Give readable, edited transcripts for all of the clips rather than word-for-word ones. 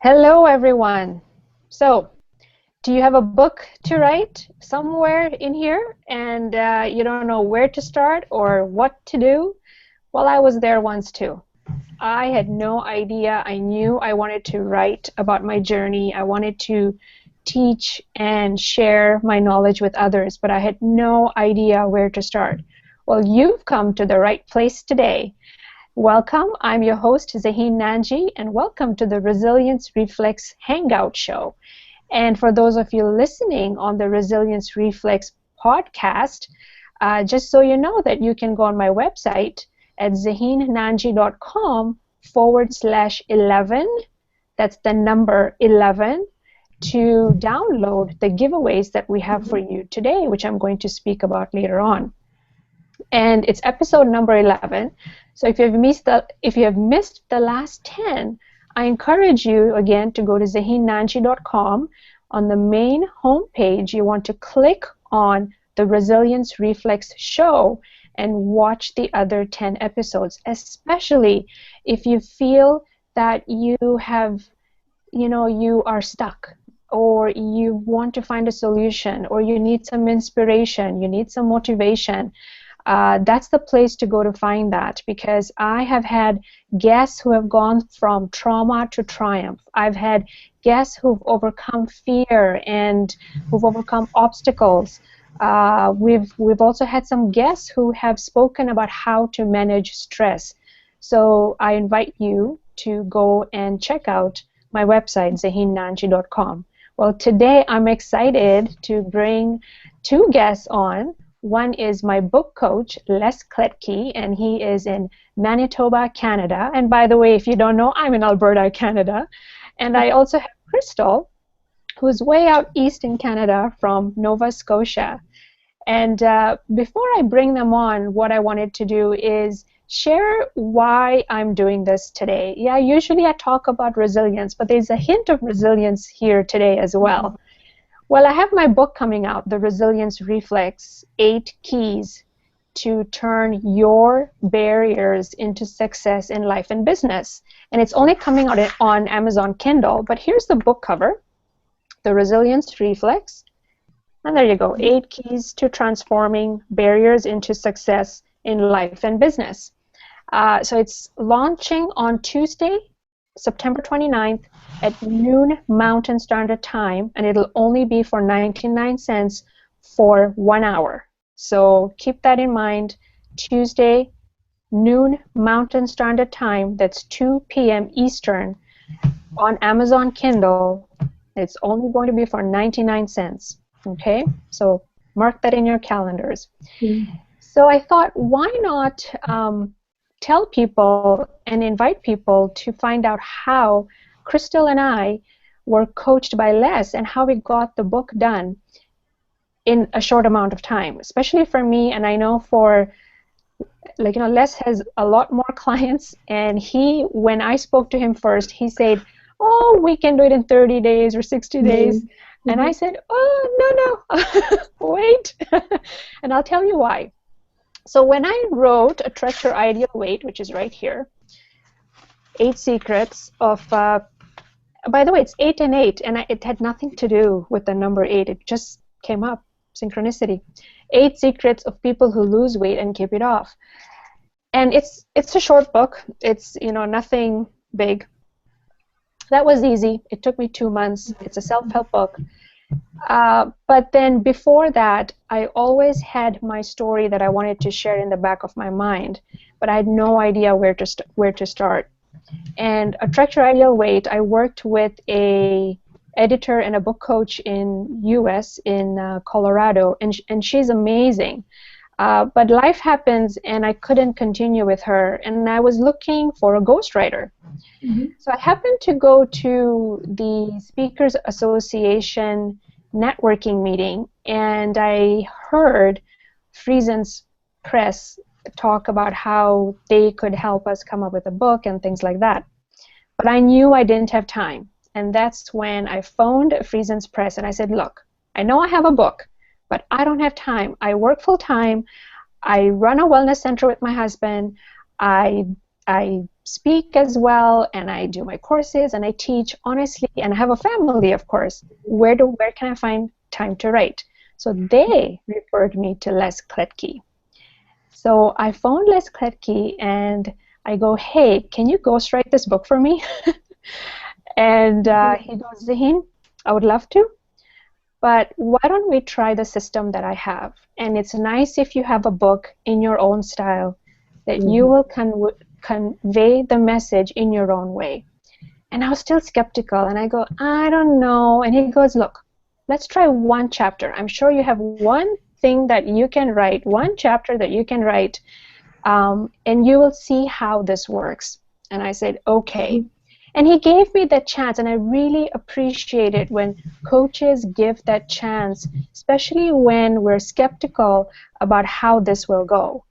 Hello, everyone. So, do you have a book to write somewhere in here and you don't know where to start or what to do? Well, I was there once too. I had no idea. I knew I wanted to write about my journey. I wanted to teach and share my knowledge with others, but I had no idea where to start. Well, you've come to the right place today. Welcome. I'm your host, Zaheen Nanji, and welcome to the Resilience Reflex Hangout Show. And for those of you listening on the Resilience Reflex podcast, just so you know that you can go on my website at zaheennanji.com/11, that's the number 11, to download the giveaways that we have for you today, which I'm going to speak about later on. And it's episode number 11. So if you have missed the last 10, I encourage you again to go to zaheennanji.com. On the main homepage, you want to click on the Resilience Reflex Show and watch the other 10 episodes, especially if you feel that you are stuck, or you want to find a solution, or you need some inspiration, you need some motivation. That's the place to go to find that, because I have had guests who have gone from trauma to triumph. I've had guests who've overcome fear and who've overcome obstacles. We've also had some guests who have spoken about how to manage stress. So I invite you to go and check out my website, zaheennanji.com. Well, today I'm excited to bring two guests on. One is my book coach, Les Kletke, and he is in Manitoba, Canada. And by the way, if you don't know, I'm in Alberta, Canada. And I also have Crystal, who's way out east in Canada from Nova Scotia. And before I bring them on, what I wanted to do is share why I'm doing this today. Yeah, usually I talk about resilience, but there's a hint of resilience here today as well. Well, I have my book coming out, The Resilience Reflex, 8 Keys to Turn Your Barriers into Success in Life and Business. And it's only coming out on Amazon Kindle, but here's the book cover, The Resilience Reflex. And there you go, 8 Keys to Transforming Barriers into Success in Life and Business. So it's launching on Tuesday, September 29th at noon Mountain Standard Time, and it'll only be for 99 cents for 1 hour. So keep that in mind. Tuesday, noon Mountain Standard Time, that's 2 p.m. Eastern, on Amazon Kindle. It's only going to be for 99 cents. Okay? So mark that in your calendars. So I thought, why not tell people and invite people to find out how Crystal and I were coached by Les and how we got the book done in a short amount of time, especially for me. And I know for, Les has a lot more clients, and when I spoke to him first, he said, oh, we can do it in 30 days or 60 days. And I said, oh, no, wait. And I'll tell you why. So when I wrote A Trust Your Ideal Weight, which is right here, 8 secrets of, by the way, it's 8 and 8, and it had nothing to do with the number 8. It just came up, synchronicity. 8 secrets of people who lose weight and keep it off. And it's a short book. It's, nothing big. That was easy. It took me 2 months. It's a self-help book. But then before that, I always had my story that I wanted to share in the back of my mind, but I had no idea where to start. And Attract Your Ideal Weight, I worked with a editor and a book coach in U.S. in Colorado, and she's amazing. But life happens, and I couldn't continue with her, and I was looking for a ghostwriter. So I happened to go to the Speakers Association networking meeting, and I heard Friesens Press talk about how they could help us come up with a book and things like that. But I knew I didn't have time, and that's when I phoned Friesens Press, and I said, look, I know I have a book, but I don't have time. I work full-time. I run a wellness center with my husband. I I speak as well, and I do my courses, and I teach honestly, and I have a family, of course. Where can I find time to write? So they referred me to Les Kletke. So I phoned Les Kletke, and I go, hey, can you ghostwrite this book for me? And he goes, Zaheen, I would love to, but why don't we try the system that I have? And it's nice if you have a book in your own style that you will convey the message in your own way. And I was still skeptical, and I go, I don't know. And he goes, look, let's try one chapter. I'm sure you have one thing that you can write, one chapter that you can write, and you will see how this works. And I said, okay. And he gave me that chance, and I really appreciate it when coaches give that chance, especially when we're skeptical about how this will go.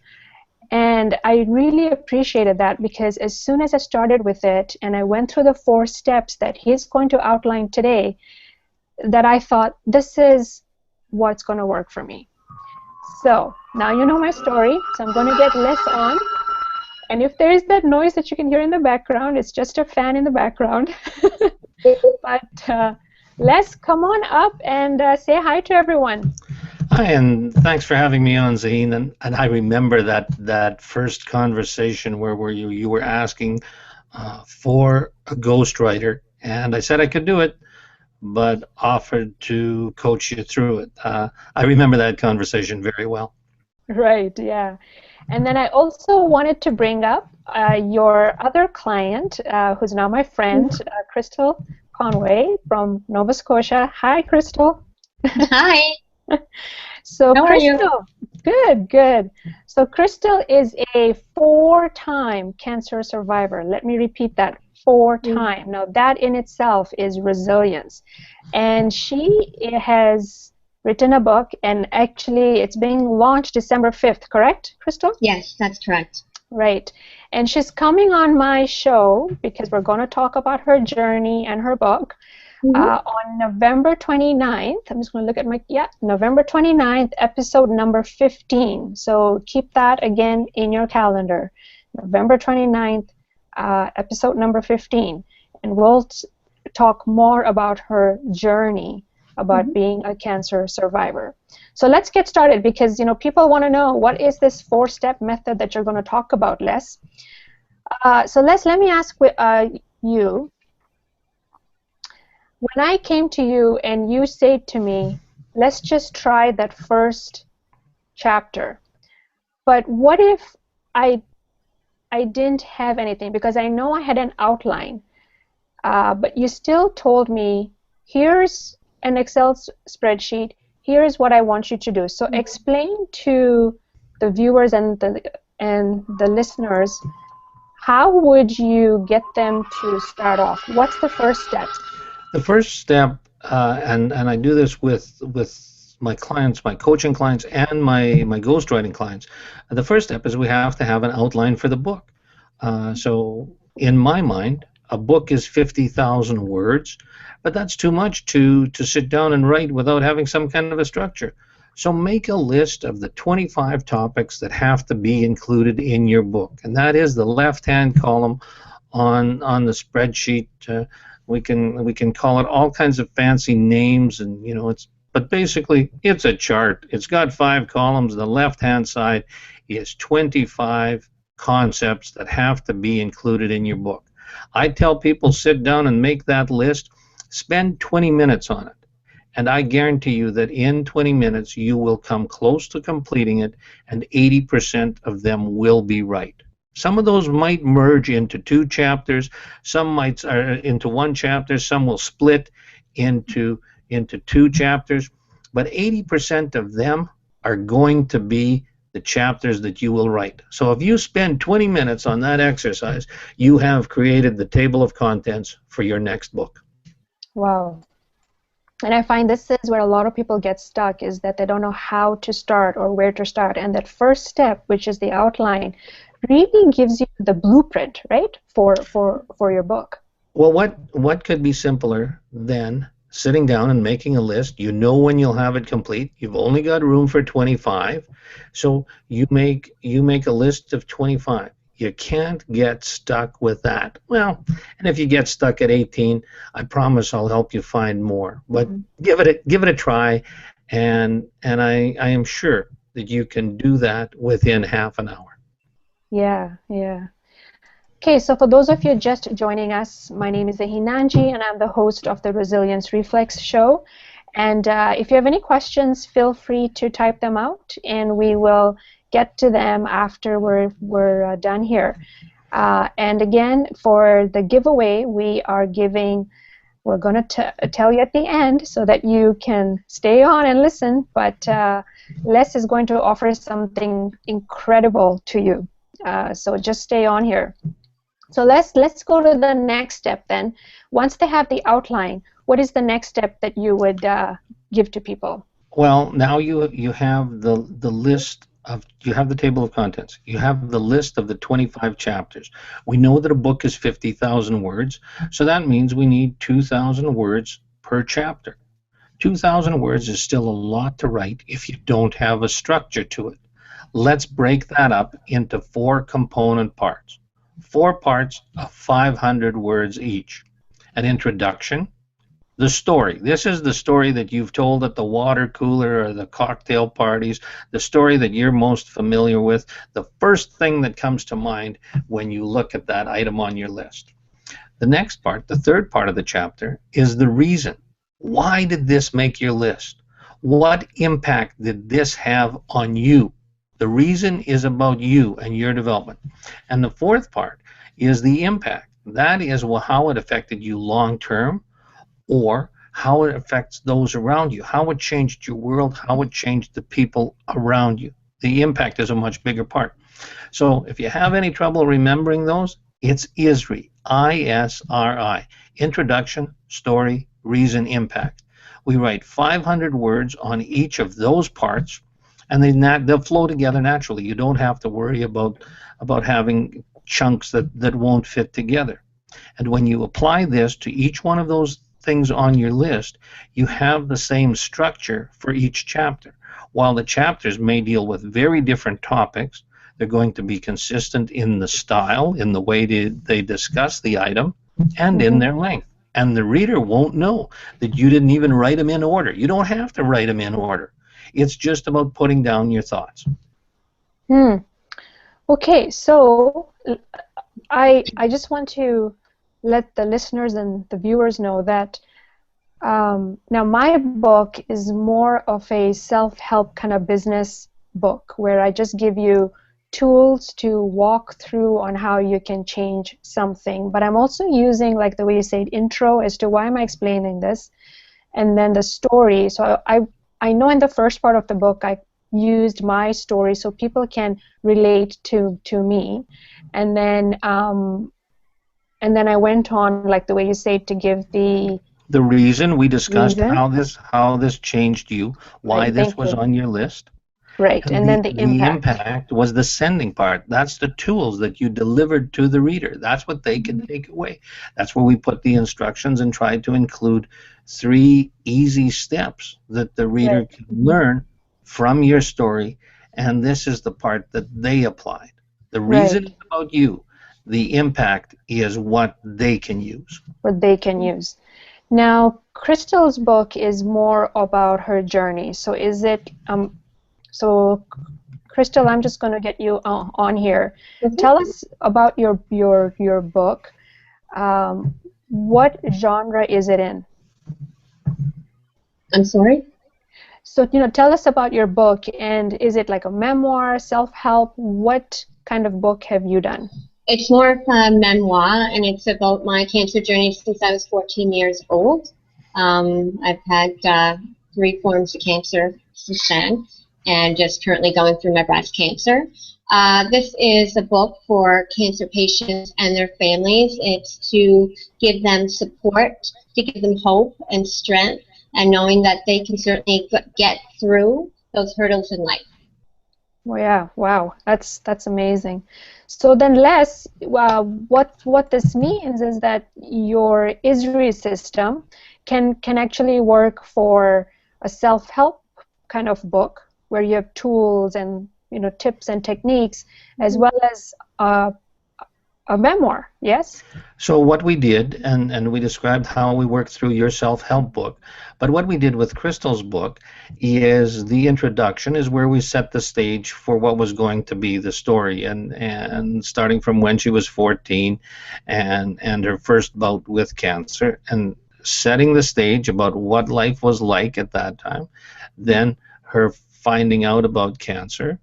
And I really appreciated that, because as soon as I started with it and I went through the 4 steps that he's going to outline today, that I thought, this is what's going to work for me. So now you know my story, so I'm going to get Les on. And if there is that noise that you can hear in the background, it's just a fan in the background. But Les, come on up and say hi to everyone. Hi, and thanks for having me on, Zaheen. And I remember that first conversation where you were asking for a ghostwriter, and I said I could do it, but offered to coach you through it. I remember that conversation very well. Right, yeah. And then I also wanted to bring up your other client, who's now my friend, Crystal Conway from Nova Scotia. Hi, Crystal. Hi. So How Crystal, are you? Good. So Crystal is a 4-time cancer survivor. Let me repeat that, 4-time. Now that in itself is resilience. And she has written a book, and actually it's being launched December 5th, correct, Crystal? Yes, that's correct. Right. And she's coming on my show because we're going to talk about her journey and her book. On November 29th, I'm just going to look at November 29th, episode number 15. So keep that again in your calendar. November 29th, episode number 15. And we'll talk more about her journey, about being a cancer survivor. So let's get started, because people want to know, what is this 4-step method that you're going to talk about, Les? So Les, let me ask you, when I came to you and you said to me, let's just try that first chapter, but what if I didn't have anything, because I know I had an outline, but you still told me, here's an Excel spreadsheet, here's what I want you to do. So explain to the viewers and the listeners, how would you get them to start off? What's the first step? The first step, and I do this with my clients, my coaching clients, and my ghostwriting clients. The first step is we have to have an outline for the book. So in my mind, a book is 50,000 words, but that's too much to sit down and write without having some kind of a structure. So make a list of the 25 topics that have to be included in your book, and that is the left-hand column on the spreadsheet. We can call it all kinds of fancy names, and but basically it's a chart. It's got 5 columns. The left-hand side is 25 concepts that have to be included in your book. I tell people, sit down and make that list. Spend 20 minutes on it, and I guarantee you that in 20 minutes you will come close to completing it, and 80% of them will be right. Some of those might merge into 2 chapters, some might into 1 chapter, some will split into 2 chapters, but 80% of them are going to be the chapters that you will write. So if you spend 20 minutes on that exercise, you have created the table of contents for your next book. Wow. And I find this is where a lot of people get stuck, is that they don't know how to start or where to start. And that first step, which is the outline, really gives you the blueprint, right, for your book. Well, what could be simpler than sitting down and making a list? You know when you'll have it complete. You've only got room for 25, so you make a list of 25. You can't get stuck with that. Well, and if you get stuck at 18, I promise I'll help you find more. But give it a try, and I am sure that you can do that within half an hour. Yeah, yeah. Okay, so for those of you just joining us, my name is Zaheen Nanji, and I'm the host of the Resilience Reflex Show. And if you have any questions, feel free to type them out, and we will get to them after we're done here. And again, for the giveaway, we're going to tell you at the end so that you can stay on and listen, but Les is going to offer something incredible to you. So just stay on here. So let's go to the next step then. Once they have the outline, what is the next step that you would give to people? Well, now you have the list of, you have the table of contents. You have the list of the 25 chapters. We know that a book is 50,000 words, so that means we need 2,000 words per chapter. 2,000 words is still a lot to write if you don't have a structure to it. Let's break that up into 4 component parts. 4 parts of 500 words each. An introduction, the story. This is the story that you've told at the water cooler or the cocktail parties, the story that you're most familiar with, the first thing that comes to mind when you look at that item on your list. The next part, the third part of the chapter, is the reason. Why did this make your list? What impact did this have on you? The reason is about you and your development. And the fourth part is the impact. That is how it affected you long term, or how it affects those around you, how it changed your world, how it changed the people around you. The impact is a much bigger part. So if you have any trouble remembering those, it's ISRI, I-S-R-I, introduction, story, reason, impact. We write 500 words on each of those parts, and they'll flow together naturally. You don't have to worry about having chunks that won't fit together. And when you apply this to each one of those things on your list, you have the same structure for each chapter. While the chapters may deal with very different topics, they're going to be consistent in the style, in the way they discuss the item, and in their length. And the reader won't know that you didn't even write them in order. You don't have to write them in order. It's just about putting down your thoughts. Okay, so I just want to let the listeners and the viewers know that now my book is more of a self-help kind of business book where I just give you tools to walk through on how you can change something. But I'm also using, like the way you said, intro as to why am I explaining this, and then the story. So I know in the first part of the book I used my story so people can relate to me, and then I went on, like the way you say, to give the reason. We discussed reason. how this changed you, why Right, this thank was you. on your list. Right, And and then the the impact. impact was the sending part. That's the tools that you delivered to the reader. That's what they can take away. That's where we put the instructions and tried to include 3 easy steps that the reader Right. can learn from your story, and this is the part that they applied. The reason Right, is about you. The impact is what they can use. what they can use. Now, Crystal's book is more about her journey. So is it, so Crystal, I'm just going to get you on here. Tell us about your book. What genre is it in? I'm sorry? So, tell us about your book, and is it like a memoir, self-help? What kind of book have you done? It's more of a memoir, and it's about my cancer journey since I was 14 years old. I've had 3 forms of cancer since then, and just currently going through my breast cancer. This is a book for cancer patients and their families. It's to give them support, to give them hope and strength, and knowing that they can certainly get through those hurdles in life. Well, yeah, wow, that's amazing. So then, Les, what this means is that your ISRI system can actually work for a self-help kind of book where you have tools and tips and techniques, as well as A memoir, yes? So what we did, and we described how we worked through your self-help book, but what we did with Crystal's book is the introduction is where we set the stage for what was going to be the story, and starting from when she was 14 and her first bout with cancer, and setting the stage about what life was like at that time, then her finding out about cancer,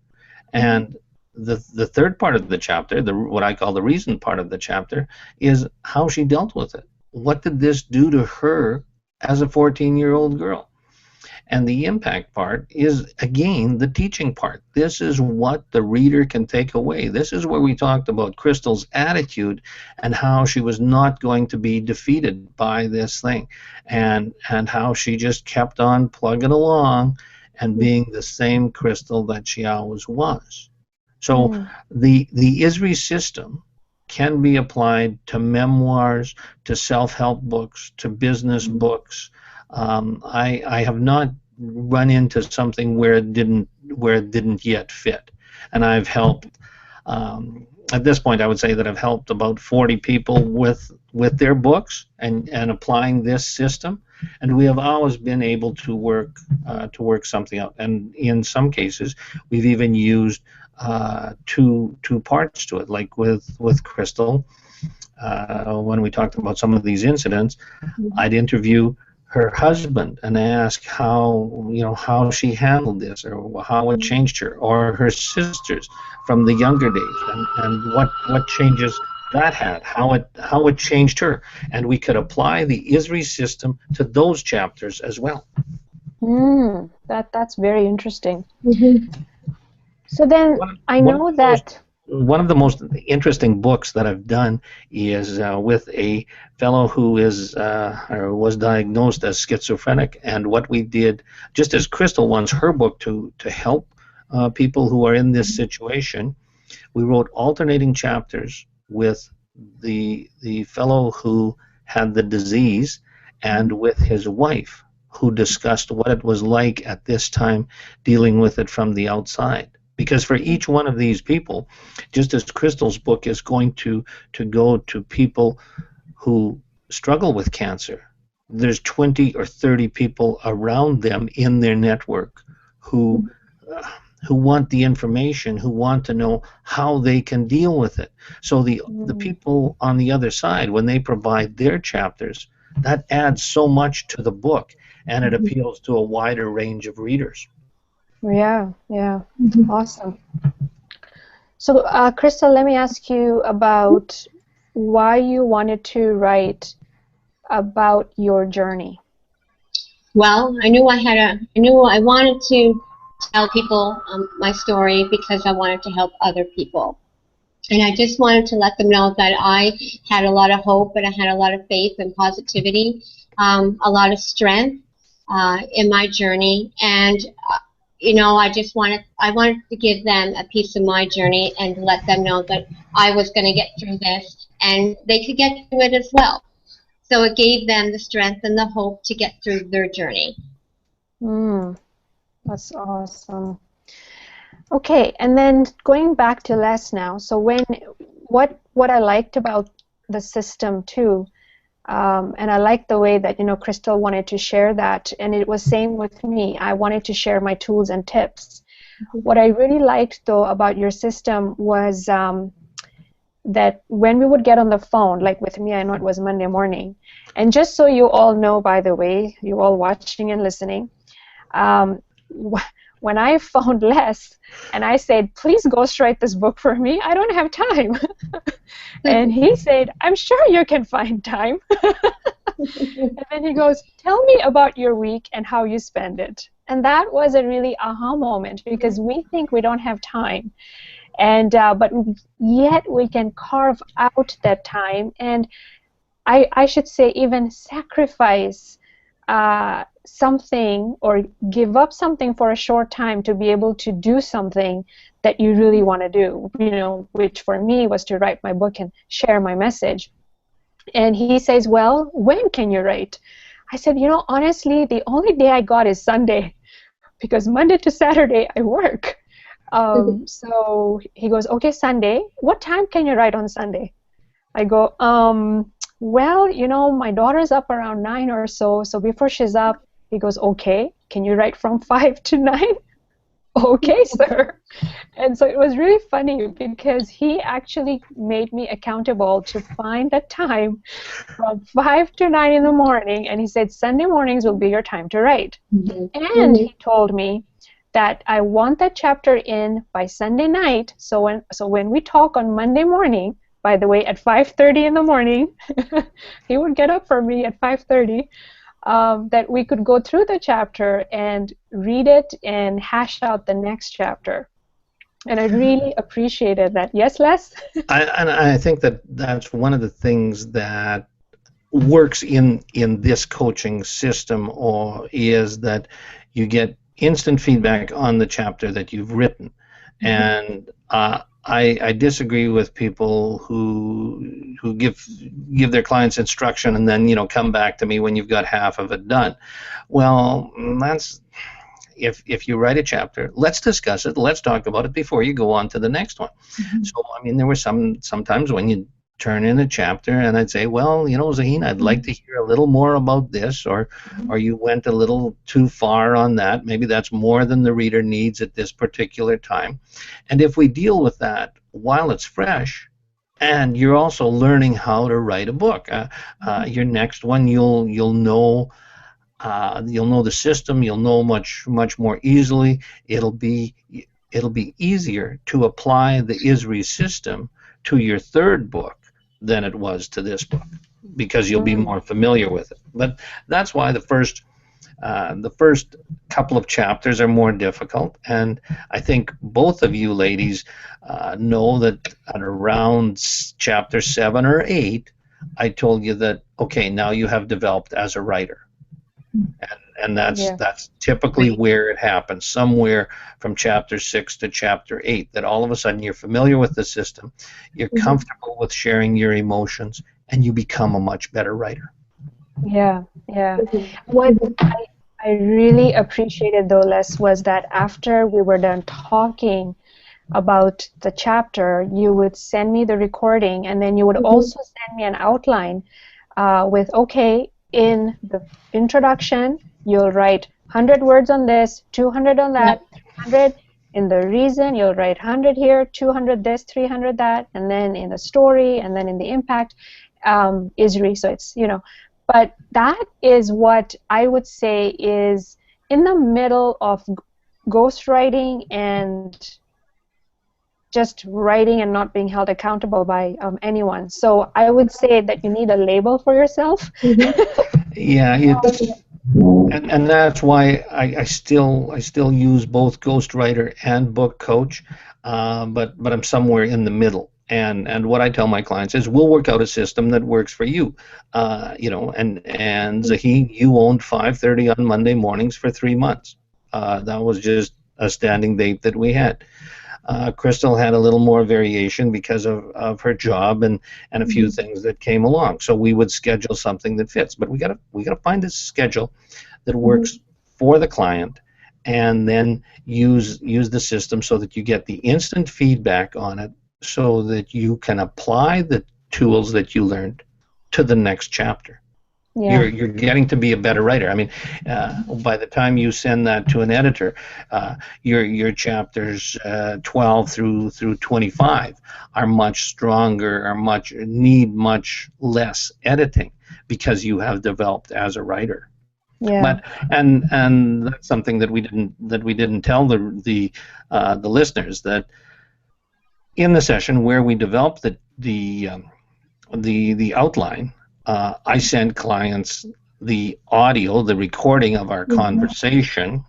and the third part of the chapter, what I call the reason part of the chapter, is how she dealt with it. What did this do to her as a 14-year-old girl? And the impact part is, again, the teaching part. This is what the reader can take away. This is where we talked about Crystal's attitude and how she was not going to be defeated by this thing, and how she just kept on plugging along and being the same Crystal that she always was. So the ISRI system can be applied to memoirs, to self-help books, to business books. I have not run into something where it didn't yet fit, and I've helped. At this point, I would say that I've helped about 40 people with their books and applying this system, and we have always been able to work something out. And in some cases, we've even used two parts to it, like with Crystal. When we talked about some of these incidents, I'd interview her husband and ask how she handled this, or how it changed her, or her sisters from the younger days, and what changes that had, how it changed her, and we could apply the ISRI system to those chapters as well. That's very interesting. So then I know that one of the most interesting books that I've done is with a fellow who is or was diagnosed as schizophrenic, and what we did, just as Crystal wants her book to help people who are in this situation, we wrote alternating chapters with the fellow who had the disease and with his wife, who discussed what it was like at this time dealing with it from the outside. Because for each one of these people, just as Crystal's book is going to go to people who struggle with cancer, there's 20 or 30 people around them in their network who want the information, who want to know how they can deal with it. So the people on the other side, when they provide their chapters, that adds so much to the book, and it appeals to a wider range of readers. Yeah, awesome. So, Crystal, let me ask you about why you wanted to write about your journey. Well, I knew I wanted to tell people my story because I wanted to help other people. And I just wanted to let them know that I had a lot of hope, and I had a lot of faith and positivity, a lot of strength in my journey. And I wanted to give them a piece of my journey and let them know that I was going to get through this and they could get through it as well. So it gave them the strength and the hope to get through their journey. That's awesome. Okay, and then going back to Les now. So what I liked about the system too, and I like the way that Crystal wanted to share that, and it was same with me. I wanted to share my tools and tips. What I really liked though about your system was that when we would get on the phone, like with me, I know it was Monday morning, and just so you all know, by the way, you all watching and listening, when I phoned Les and I said, please ghostwrite this book for me, I don't have time. And he said, I'm sure you can find time. And then he goes, tell me about your week and how you spend it. And that was a really aha moment, because we think we don't have time. And but yet we can carve out that time, and I should say even sacrifice something or give up something for a short time to be able to do something that you really want to do, which for me was to write my book and share my message. And he says, well, when can you write? I said, honestly, the only day I got is Sunday, because Monday to Saturday I work. So he goes, okay, Sunday, what time can you write on Sunday? I go, well, you know, my daughter's up around 9 or so, so before she's up, he goes, okay, can you write from 5 to 9? Okay, sir. And so it was really funny because he actually made me accountable to find a time from 5 to 9 in the morning, and he said Sunday mornings will be your time to write. And he told me that I want that chapter in by Sunday night, so when we talk on Monday morning, by the way, at 5:30 in the morning, he would get up for me at 5:30, that we could go through the chapter and read it and hash out the next chapter. And I really appreciated that. Yes, Les? I think that that's one of the things that works in this coaching system, or is that you get instant feedback on the chapter that you've written. And I disagree with people who give their clients instruction and then, you know, come back to me when you've got half of it done. Well, that's if you write a chapter, let's discuss it, let's talk about it before you go on to the next one. So I mean, there were sometimes when you turn in a chapter and I'd say, well, you know, Zaheen, I'd like to hear a little more about this, or you went a little too far on that. Maybe that's more than the reader needs at this particular time. And if we deal with that while it's fresh, and you're also learning how to write a book, your next one, you'll know the system. You'll know much more easily. It'll be easier to apply the ISRI system to your third book than it was to this book, because you'll be more familiar with it. But that's why the first couple of chapters are more difficult. And I think both of you ladies know that at around chapter 7 or 8, I told you that, okay, now you have developed as a writer. And that's typically where it happens, somewhere from chapter 6 to chapter 8, that all of a sudden you're familiar with the system, you're comfortable with sharing your emotions, and you become a much better writer. Yeah. What I really appreciated, though, Les, was that after we were done talking about the chapter, you would send me the recording, and then you would also send me an outline with, okay, in the introduction, you'll write 100 words on this, 200 on that, 300 in the reason, you'll write 100 here, 200 this, 300 that, and then in the story, and then in the impact, ISRI. So it's, you know, but that is what I would say is in the middle of ghostwriting and just writing and not being held accountable by anyone. So I would say that you need a label for yourself. Yeah, and that's why I still use both ghostwriter and book coach, but I'm somewhere in the middle. And what I tell my clients is, we'll work out a system that works for you. You know, and Zaheen, you owned 5:30 on Monday mornings for 3 months. That was just a standing date that we had. Crystal had a little more variation because of her job and a few things that came along. So we would schedule something that fits. But we gotta find a schedule that works for the client, and then use the system so that you get the instant feedback on it, so that you can apply the tools that you learned to the next chapter. Yeah. You're getting to be a better writer. I mean, by the time you send that to an editor, your chapters 12 through 25 are much stronger, need much less editing, because you have developed as a writer. Yeah. But and that's something that we didn't tell the listeners, that in the session where we developed the outline, I send clients the audio, the recording of our conversation,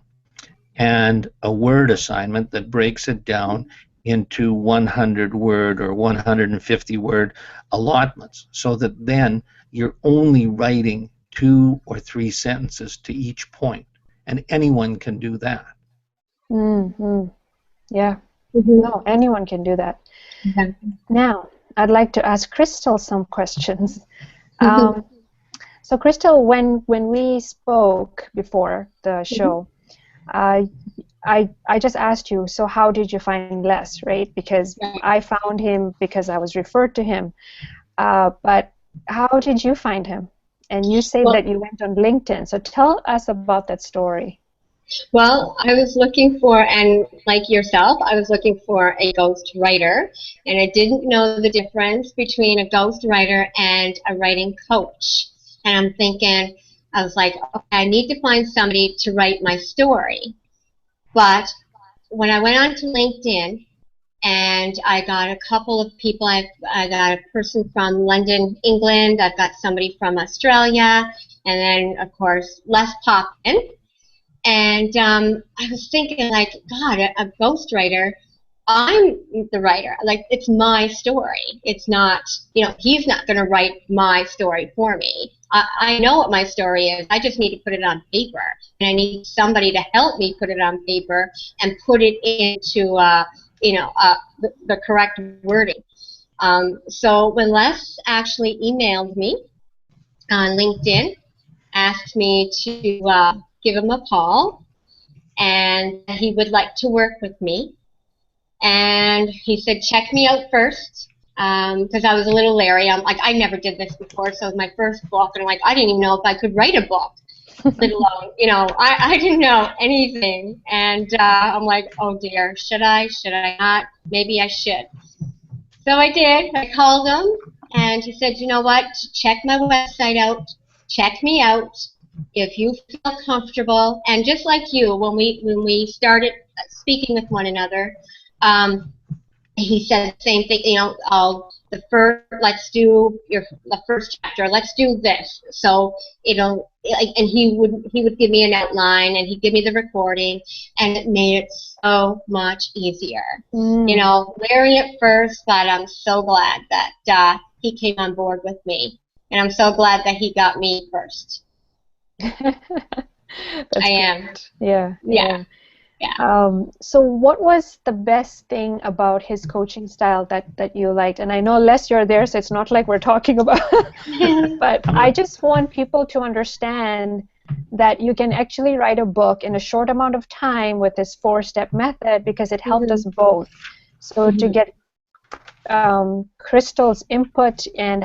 and a word assignment that breaks it down into 100-word or 150-word allotments, so that then you're only writing 2 or 3 sentences to each point, and anyone can do that. Yeah. No, anyone can do that. Now, I'd like to ask Crystal some questions. So, Crystal, when we spoke before the show, I just asked you, so how did you find Les, right? Because I found him because I was referred to him. But how did you find him? And you say Well, that you went on LinkedIn. So tell us about that story. Well, I was looking for, and like yourself, I was looking for a ghost writer, and I didn't know the difference between a ghost writer and a writing coach. And I'm thinking, I was like, okay, I need to find somebody to write my story. But when I went on to LinkedIn, and I got a couple of people, I got a person from London, England, I've got somebody from Australia, and then, of course, Les Poppin. And I was thinking, like, God, a ghostwriter, I'm the writer. Like, it's my story. It's not, he's not going to write my story for me. I know what my story is. I just need to put it on paper. And I need somebody to help me put it on paper and put it into, the correct wording. So when Les actually emailed me on LinkedIn, asked me to give him a call, and he would like to work with me. And he said, check me out first, because I was a little leery. I'm like, I never did this before, so it was my first book, and I'm like, I didn't even know if I could write a book, let alone, I didn't know anything. And I'm like, oh dear, should I not? Maybe I should. So I did. I called him, and he said, you know what, check my website out, check me out. If you feel comfortable, and just like you, when we started speaking with one another, he said the same thing. Let's do the first chapter. Let's do this. So and he would give me an outline, and he'd give me the recording, and it made it so much easier. Leery at first, but I'm so glad that he came on board with me, and I'm so glad that he got me first. That's I am. great. Yeah. Yeah. So what was the best thing about his coaching style that you liked? And I know, Les, you're there, so it's not like we're talking about but I just want people to understand that you can actually write a book in a short amount of time with this 4-step method, because it helped us both. So to get Crystal's input and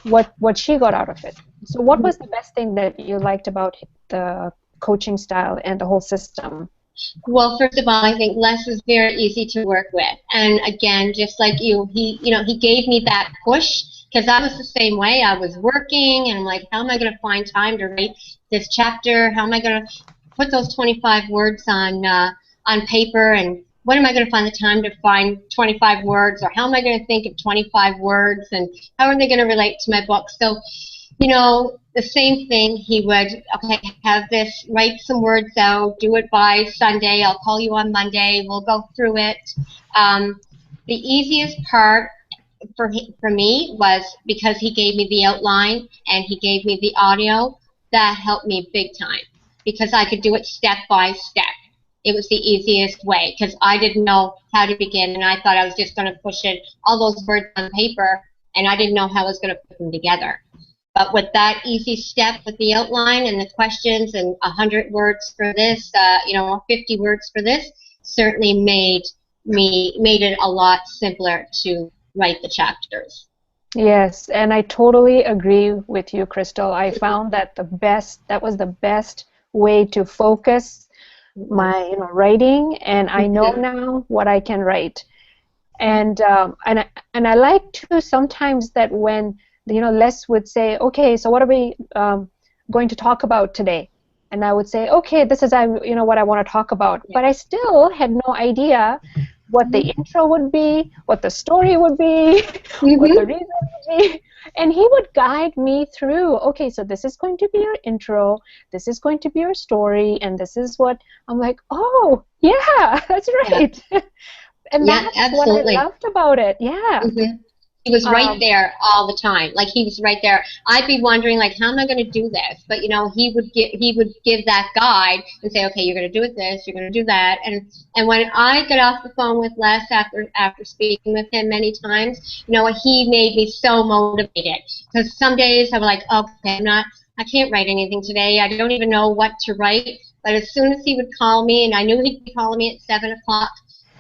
what she got out of it. So what was the best thing that you liked about the coaching style and the whole system? Well, first of all, I think Les is very easy to work with. And again, just like you, he gave me that push, because I was the same way. I was working, and I'm like, how am I going to find time to write this chapter? How am I going to put those 25 words on paper? And when am I going to find the time to find 25 words? Or how am I going to think of 25 words? And how are they going to relate to my book? So, the same thing, he would, okay, have this, write some words out, do it by Sunday, I'll call you on Monday, we'll go through it. The easiest part for me was because he gave me the outline and he gave me the audio. That helped me big time, because I could do it step by step. It was the easiest way, because I didn't know how to begin, and I thought I was just going to push all those words on paper, and I didn't know how I was going to put them together. But with that easy step with the outline and the questions and 100 words for this, 50 words for this, certainly made it a lot simpler to write the chapters. Yes, and I totally agree with you, Crystal. I found that that was the best way to focus my writing, and I know now what I can write. And I like to sometimes that when Les would say, okay, so what are we going to talk about today? And I would say, okay, this is what I want to talk about. But I still had no idea what the intro would be, what the story would be, what the reason would be. And he would guide me through, okay, so this is going to be your intro, this is going to be your story, and this is what I'm like, oh, yeah, that's right. Yeah. And that's absolutely. what I loved about it. Yeah. He was right there all the time. Like, he was right there. I'd be wondering, like, how am I going to do this? But he would give that guide and say, okay, you're going to do it this, you're going to do that. And when I got off the phone with Les after speaking with him many times, he made me so motivated. Because some days I'm like, okay, I can't write anything today. I don't even know what to write. But as soon as he would call me, and I knew he'd be calling me at 7 o'clock,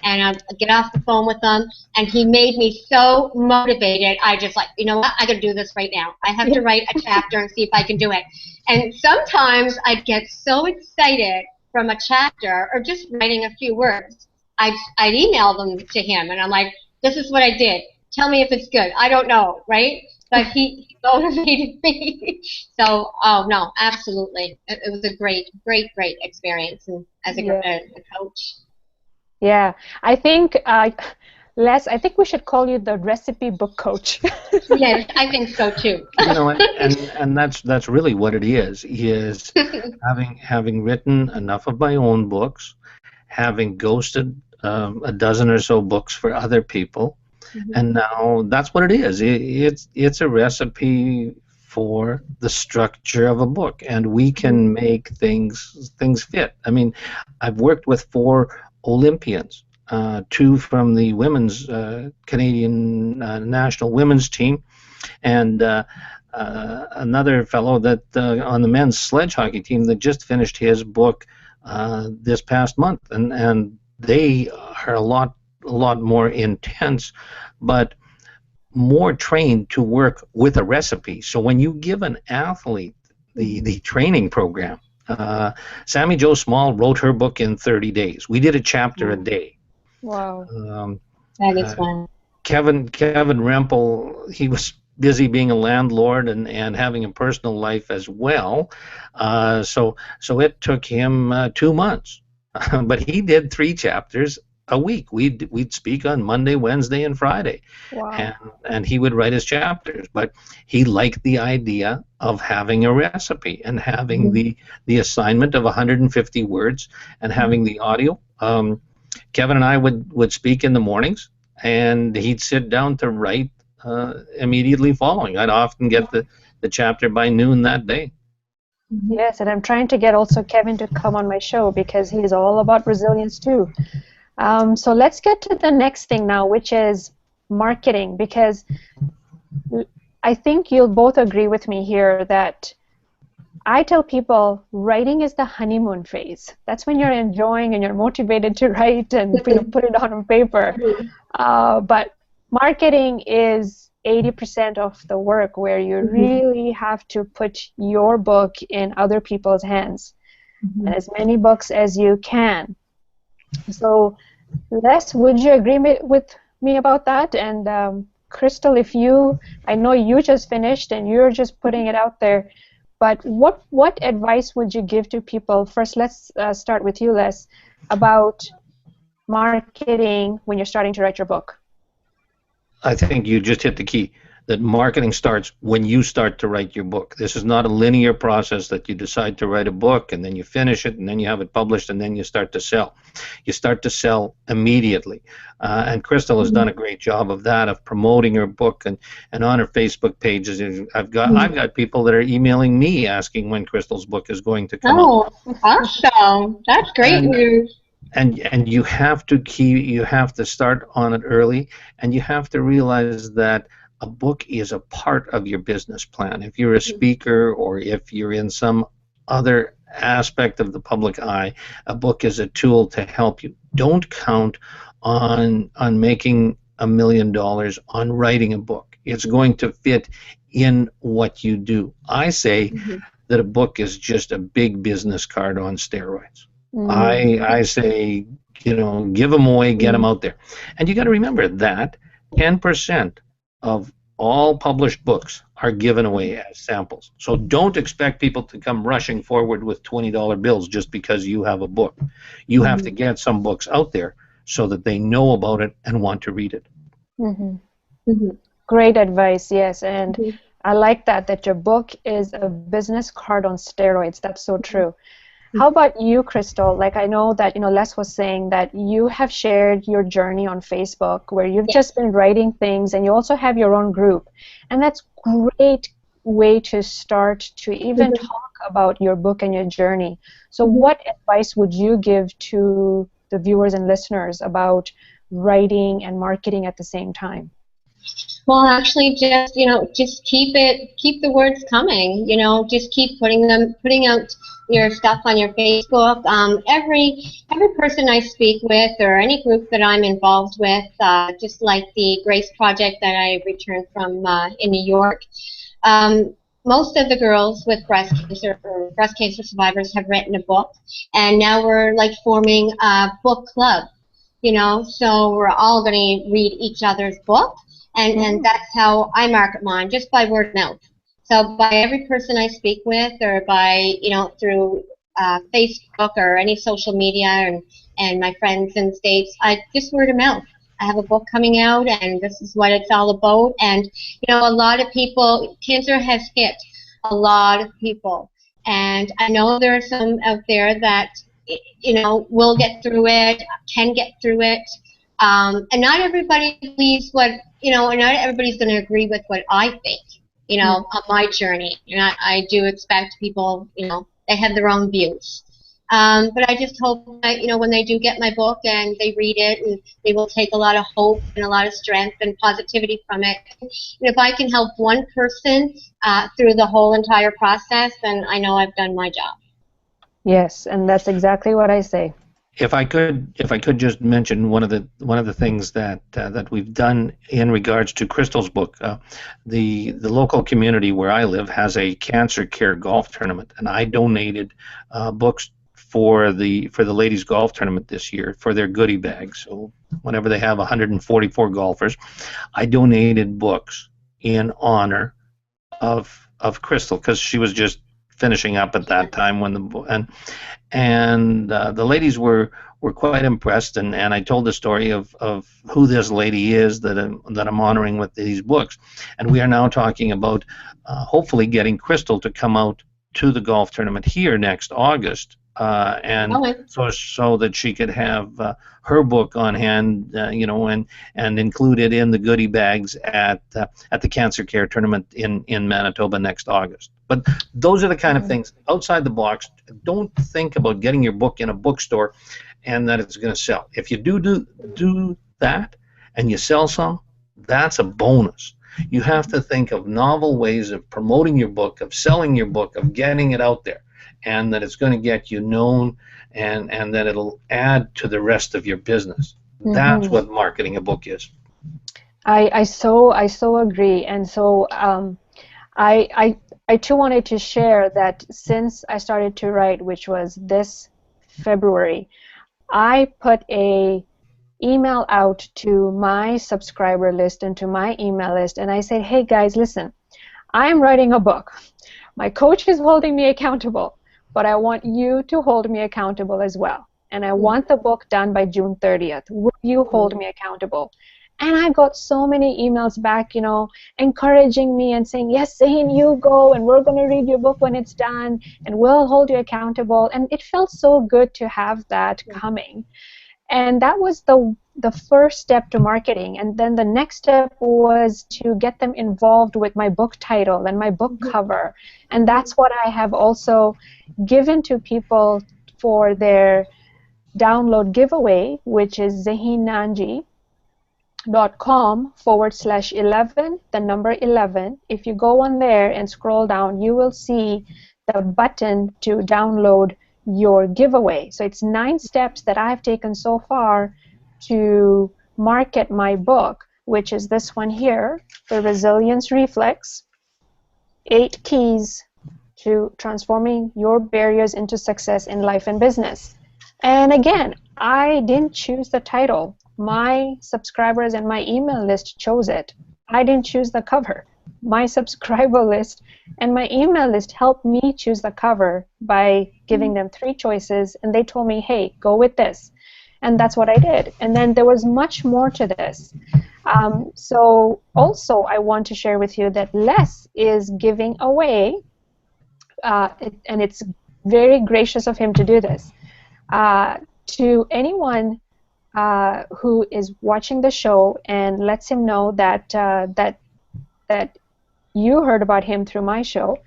and I'd get off the phone with him, and he made me so motivated. I just like, you know what, I got to do this right now. I have to write a chapter and see if I can do it. And sometimes I'd get so excited from a chapter or just writing a few words, I'd email them to him, and I'm like, this is what I did. Tell me if it's good. I don't know, right? But he motivated me. So, oh no, absolutely. It was a great experience and as a coach. Yeah, I think, Les, I think we should call you the recipe book coach. Yes, I think so too. You know, and that's really what it is having written enough of my own books, having ghosted a dozen or so books for other people, and now that's what it is. It's a recipe for the structure of a book, and we can make things fit. I mean, I've worked with 4 Olympians, 2 from the women's Canadian national women's team, and another fellow that on the men's sledge hockey team that just finished his book this past month, and they are a lot more intense, but more trained to work with a recipe. So when you give an athlete the training program, Sammy Jo Small wrote her book in 30 days. We did a chapter a day. Wow. That is fun. Kevin Rempel, he was busy being a landlord and having a personal life as well. So it took him 2 months. But he did 3 chapters a week. We'd speak on Monday, Wednesday, and Friday. Wow. And he would write his chapters. But he liked the idea of having a recipe and having the assignment of 150 words and having the audio. Kevin and I would speak in the mornings, and he'd sit down to write immediately following. I'd often get the chapter by noon that day. Yes, and I'm trying to get also Kevin to come on my show because he's all about resilience too. So let's get to the next thing now, which is marketing, because I think you'll both agree with me here that I tell people writing is the honeymoon phase. That's when you're enjoying and you're motivated to write and put it on paper. But marketing is 80% of the work, where you really have to put your book in other people's hands, and as many books as you can. So, Les, would you agree with me about that? And Crystal, I know you just finished and you're just putting it out there, but what advice would you give to people? First, let's start with you, Les, about marketing when you're starting to write your book. I think you just hit the key, that marketing starts when you start to write your book. This is not a linear process that you decide to write a book and then you finish it and then you have it published and then you start to sell. You start to sell immediately. And Crystal has done a great job of that, of promoting her book and on her Facebook pages. I've got people that are emailing me asking when Crystal's book is going to come out. Oh, awesome. That's great news. And you have to start on it early, and you have to realize that a book is a part of your business plan. If you're a speaker or if you're in some other aspect of the public eye, a book is a tool to help you. Don't count on making $1 million on writing a book. It's going to fit in what you do. I say that a book is just a big business card on steroids. I say, give them away, get them out there. And you got to remember that 10% of all published books are given away as samples. So don't expect people to come rushing forward with $20 bills just because you have a book. You have to get some books out there so that they know about it and want to read it. Great advice, yes. And I like that your book is a business card on steroids. That's so true. How about you, Crystal? Like, I know that, Les was saying that you have shared your journey on Facebook where you've just been writing things, and you also have your own group. And that's a great way to start to even talk about your book and your journey. So what advice would you give to the viewers and listeners about writing and marketing at the same time? Well, actually, just keep the words coming. Just keep putting out your stuff on your Facebook. Every person I speak with, or any group that I'm involved with, just like the Grace Project that I returned from in New York. Most of the girls with breast cancer or breast cancer survivors have written a book, and now we're like forming a book club. So we're all going to read each other's book. And that's how I market mine, just by word of mouth. So by every person I speak with, or by, through Facebook or any social media, and my friends in the States, I just word of mouth. I have a book coming out, and this is what it's all about. And, a lot of people, cancer has hit a lot of people. And I know there are some out there that, will get through it, can get through it. And not everybody believes and not everybody's going to agree with what I think, on my journey. And I do expect people, they have their own views. But I just hope that, when they do get my book and they read it, and they will take a lot of hope and a lot of strength and positivity from it. And if I can help one person through the whole entire process, then I know I've done my job. Yes, and that's exactly what I say. If I could just mention one of the things that we've done in regards to Crystal's book, the local community where I live has a cancer care golf tournament, and I donated books for the ladies golf tournament this year for their goodie bags. So whenever they have 144 golfers, I donated books in honor of Crystal, because she was just finishing up at that time when the ladies were quite impressed, and I told the story of who this lady is that I'm honoring with these books, and we are now talking about hopefully getting Crystal to come out to the golf tournament here next August, so that she could have her book on hand, and include it in the goodie bags at the cancer care tournament in Manitoba next August. But those are the kind of things outside the box. Don't think about getting your book in a bookstore and that it's going to sell. If you do that and you sell some, that's a bonus. You have to think of novel ways of promoting your book, of selling your book, of getting it out there, and that it's going to get you known, and that it'll add to the rest of your business. That's what marketing a book is. I so agree, and so I too wanted to share that since I started to write, which was this February, I put a email out to my subscriber list and to my email list, and I said, hey guys, listen, I'm writing a book. My coach is holding me accountable, but I want you to hold me accountable as well. And I want the book done by June 30th. Will you hold me accountable? And I got so many emails back, encouraging me and saying, yes, Zaheen, you go, and we're going to read your book when it's done, and we'll hold you accountable. And it felt so good to have that coming. And that was the first step to marketing. And then the next step was to get them involved with my book title and my book cover. And that's what I have also given to people for their download giveaway, which is zaheennanji.com/11, the number 11. If you go on there and scroll down, you will see the button to download your giveaway. So it's 9 steps that I've taken so far to market my book, which is this one here, The Resilience Reflex, 8 Keys to Transforming Your Barriers into Success in Life and Business. And again, I didn't choose the title. My subscribers and my email list chose it. I didn't choose the cover. My subscriber list and my email list helped me choose the cover by giving them 3 choices, and they told me, hey, go with this. And that's what I did. And then there was much more to this. So also I want to share with you that Les is giving away, and it's very gracious of him to do this, to anyone who is watching the show and lets him know that that you heard about him through my show,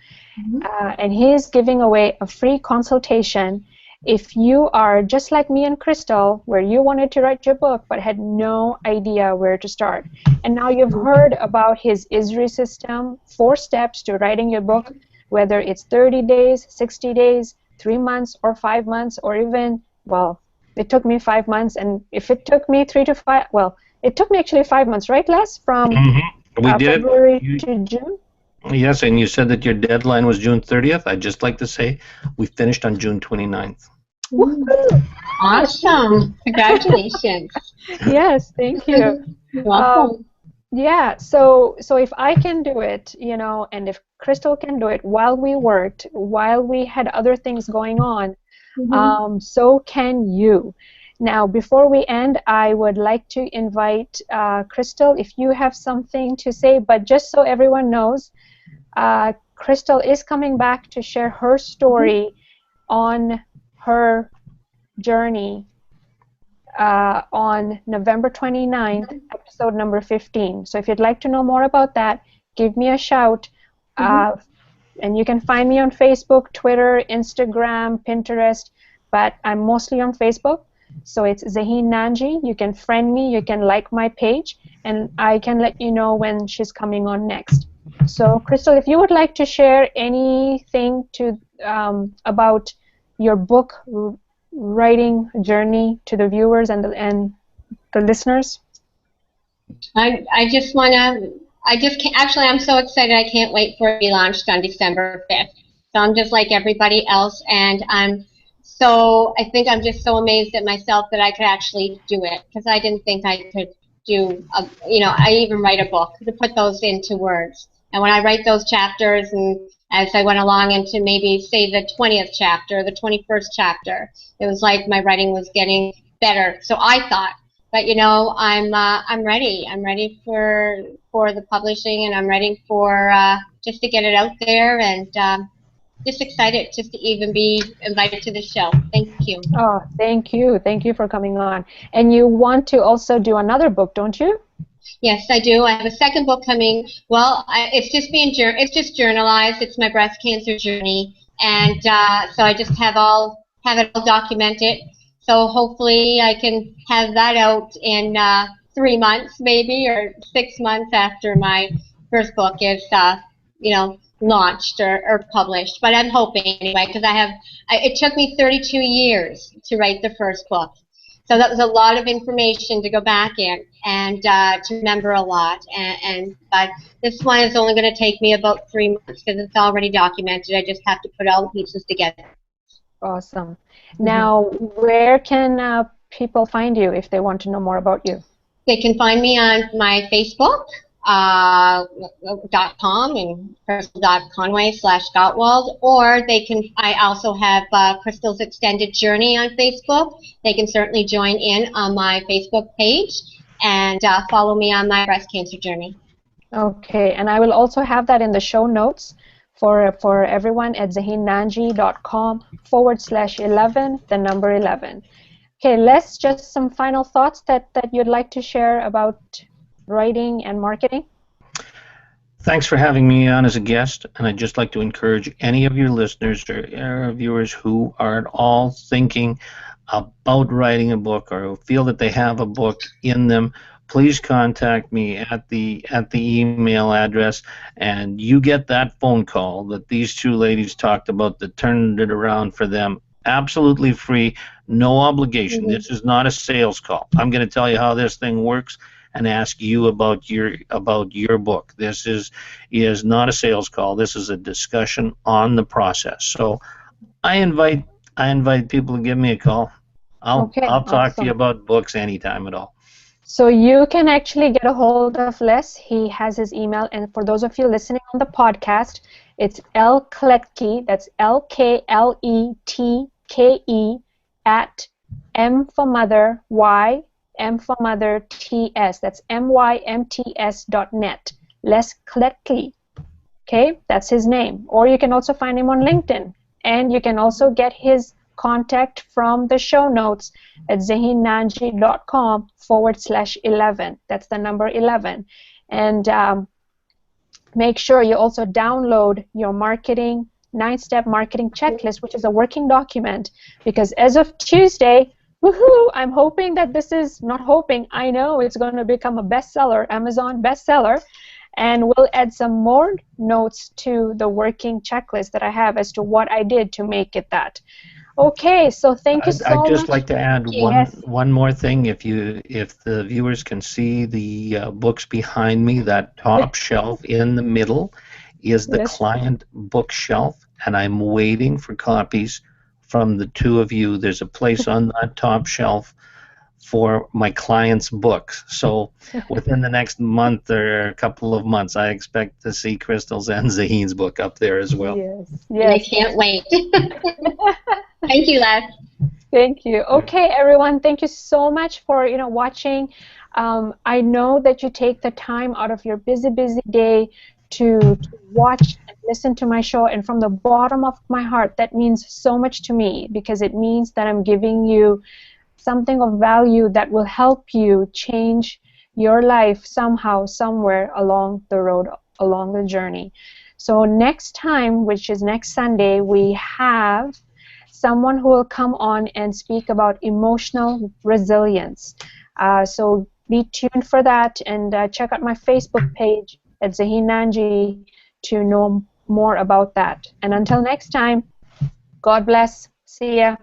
and he's giving away a free consultation, If you are just like me and Crystal, where you wanted to write your book but had no idea where to start, and now you've heard about his ISRI system, 4 steps to writing your book, whether it's 30 days, 60 days, 3 months, or 5 months, or even, well, it took me 5 months, and if it took me 3 to 5, well, it took me actually 5 months, right, Les? From We did February it. to June? Yes, and you said that your deadline was June 30th. I'd just like to say we finished on June 29th. Woohoo! Awesome. Congratulations. Yes, thank you. You're welcome. Yeah, so if I can do it, you know, and if Crystal can do it while we worked, while we had other things going on, so can you. Now, before we end, I would like to invite Crystal, if you have something to say, but just so everyone knows, Crystal is coming back to share her story on her journey on November 29th, episode number 15. So if you'd like to know more about that, give me a shout. And you can find me on Facebook, Twitter, Instagram, Pinterest, but I'm mostly on Facebook. So it's Zaheen Nanji. You can friend me, you can like my page, and I can let you know when she's coming on next. So Crystal, if you would like to share anything to about your book writing journey to the viewers and the listeners. I just want to, actually, I'm so excited. I can't wait for it to be launched on December 5th. So I'm just like everybody else, and I think I'm just so amazed at myself that I could actually do it, because I didn't think I could do, I even write a book, to put those into words. And when I write those chapters, and as I went along into maybe, say, the 20th chapter, the 21st chapter, it was like my writing was getting better. So I thought, but I'm ready. I'm ready for the publishing, and I'm ready for just to get it out there, and just excited just to even be invited to the show. Thank you. Oh, thank you. Thank you for coming on. And you want to also do another book, don't you? Yes, I do. I have a second book coming. Well, it's just journalized. It's my breast cancer journey, and so I just have it all documented. So hopefully I can have that out in 3 months, maybe, or 6 months after my first book is, launched or published. But I'm hoping anyway, because it took me 32 years to write the first book. So that was a lot of information to go back in and to remember a lot. But this one is only going to take me about 3 months, because it's already documented. I just have to put all the pieces together. Awesome. Now, where can people find you if they want to know more about you? They can find me on my Facebook. .com and crystal.conway/Gottwald, or I also have Crystal's Extended Journey on Facebook. They can certainly join in on my Facebook page and follow me on my breast cancer journey. Okay, and I will also have that in the show notes for everyone at zaheennanji.com/11, the number 11. Okay, Les, just some final thoughts that you'd like to share about writing and marketing? Thanks for having me on as a guest, and I'd just like to encourage any of your listeners or viewers who are at all thinking about writing a book or feel that they have a book in them, please contact me at the email address, and you get that phone call that these two ladies talked about that turned it around for them. Absolutely free, no obligation. This is not a sales call. I'm going to tell you how this thing works and ask you about your book. This is not a sales call. This is a discussion on the process. So I invite people to give me a call. I'll talk to you about books anytime at all. So you can actually get a hold of Les. He has his email, and for those of you listening on the podcast, it's lkletke, that's LKLETKE at M for mother, Y, M for mother, TS, that's mymts.net, Les Kletke. Okay, that's his name. Or you can also find him on LinkedIn, and you can also get his contact from the show notes at zaheennanji.com/11. That's the number 11. And make sure you also download your marketing 9-step marketing checklist, which is a working document, because as of Tuesday, woohoo, I'm hoping that this is, not hoping, I know it's going to become a bestseller, Amazon bestseller, and we'll add some more notes to the working checklist that I have as to what I did to make it that. Okay, so thank you so I'd just much. like to add Yes. one more thing. If the viewers can see the books behind me, that top shelf in the middle is the Yes. client bookshelf, and I'm waiting for copies from the two of you. There's a place on that top shelf for my clients' books. So within the next month or a couple of months, I expect to see Crystal's and Zaheen's book up there as well. Yes. And I Yes. can't wait. Thank you, Les. Thank you. Okay, everyone, thank you so much for watching. I know that you take the time out of your busy day to watch and listen to my show, and from the bottom of my heart, that means so much to me, because it means that I'm giving you something of value that will help you change your life somehow, somewhere along the road, along the journey. So next time, which is next Sunday, we have someone who will come on and speak about emotional resilience. So be tuned for that, and check out my Facebook page at Zaheen Nanji to know more about that. And until next time, God bless. See ya.